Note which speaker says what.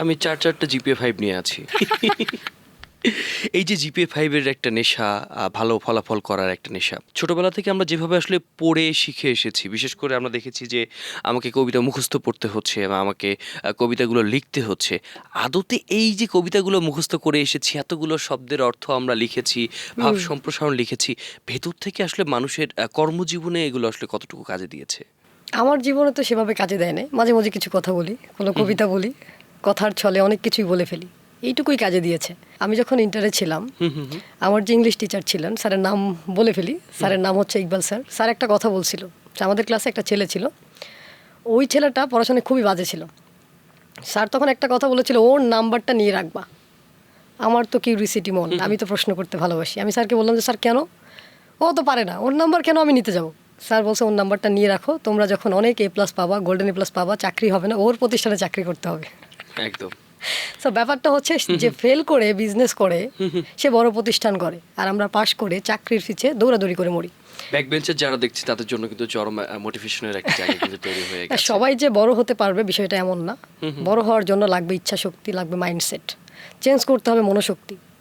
Speaker 1: আমি 4-4টা জিপিএ 5 নিয়ে আছি। এই যে জিপিএ 5 এর একটা নেশা, ভালো ফলাফল করার একটা নেশা। ছোটবেলা থেকে আমরা যেভাবে আসলে পড়ে শিখে এসেছি, বিশেষ করে আমরা দেখেছি যে আমাকে কবিতা মুখস্থ পড়তে হচ্ছে বা আমাকে কবিতাগুলো লিখতে হচ্ছে। আদতে এই যে কবিতাগুলো মুখস্থ করে এসেছি, এতগুলো শব্দের অর্থ আমরা লিখেছি, ভাব
Speaker 2: হুম।
Speaker 1: সম্প্রসারণ লিখেছি, ভেতর থেকে আসলে মানুষের কর্মজীবনে এগুলো আসলে কতটুকু কাজে দিয়েছে?
Speaker 2: আমার জীবনে তো সেভাবে কাজে দেয় নাই। মাঝে মাঝে কিছু কথা বলি, কোনো
Speaker 1: হুম, হুম,
Speaker 2: কবিতা বলি, কথার ছলে অনেক কিছুই বলে ফেলি। এইটুকুই কাজে দিয়েছে। আমি যখন ইন্টারে ছিলাম,
Speaker 1: হুম, হুম, হুম।
Speaker 2: আমার যে ইংলিশ টিচার ছিলেন, স্যারের নাম বলে ফেলি, স্যারের নাম হচ্ছে ইকবাল স্যার। স্যার একটা কথা বলছিল যে আমাদের ক্লাসে একটা ছেলে ছিল, ওই ছেলেটা পড়াশোনায় খুবই বাজে ছিল। স্যার তখন একটা কথা বলেছিল, ওর নাম্বারটা নিয়ে রাখবা। আমার তো কিউরিসিটি মন, আমি তো প্রশ্ন করতে ভালোবাসি। আমি স্যারকে বললাম যে স্যার কেন? ও তো পারে না, ওর নাম্বার কেন আমি নিতে যাবো? স্যার বলছে ওর নাম্বারটা নিয়ে রাখো, তোমরা যখন অনেক A+ পাবা, গোল্ডেন A+ পাবা, চাকরি হবে না, ওর প্রতিষ্ঠানে চাকরি করতে হবে।
Speaker 1: একদম।
Speaker 2: সো ব্যাপারটা হচ্ছে যে ফেল করে বিজনেস করে সে বড় প্রতিষ্ঠান করে, আর আমরা পাশ করে চাকরির পিছে দৌড়াদৌড়ি করে মরি।
Speaker 1: ব্যাক বেঞ্চের যারা দেখছি তাদের জন্য কিন্তু চরম মোটিভেশনের একটা জায়গা কিন্তু তৈরি হয়ে
Speaker 2: আর
Speaker 1: গেছে।
Speaker 2: সবাই যে বড় হতে পারবে বিষয়টা এমন না। বড় হওয়ার জন্য লাগবে ইচ্ছা শক্তি, লাগবে মাইন্ডসেট, চেঞ্জ করতে হবে মনোশক্তি।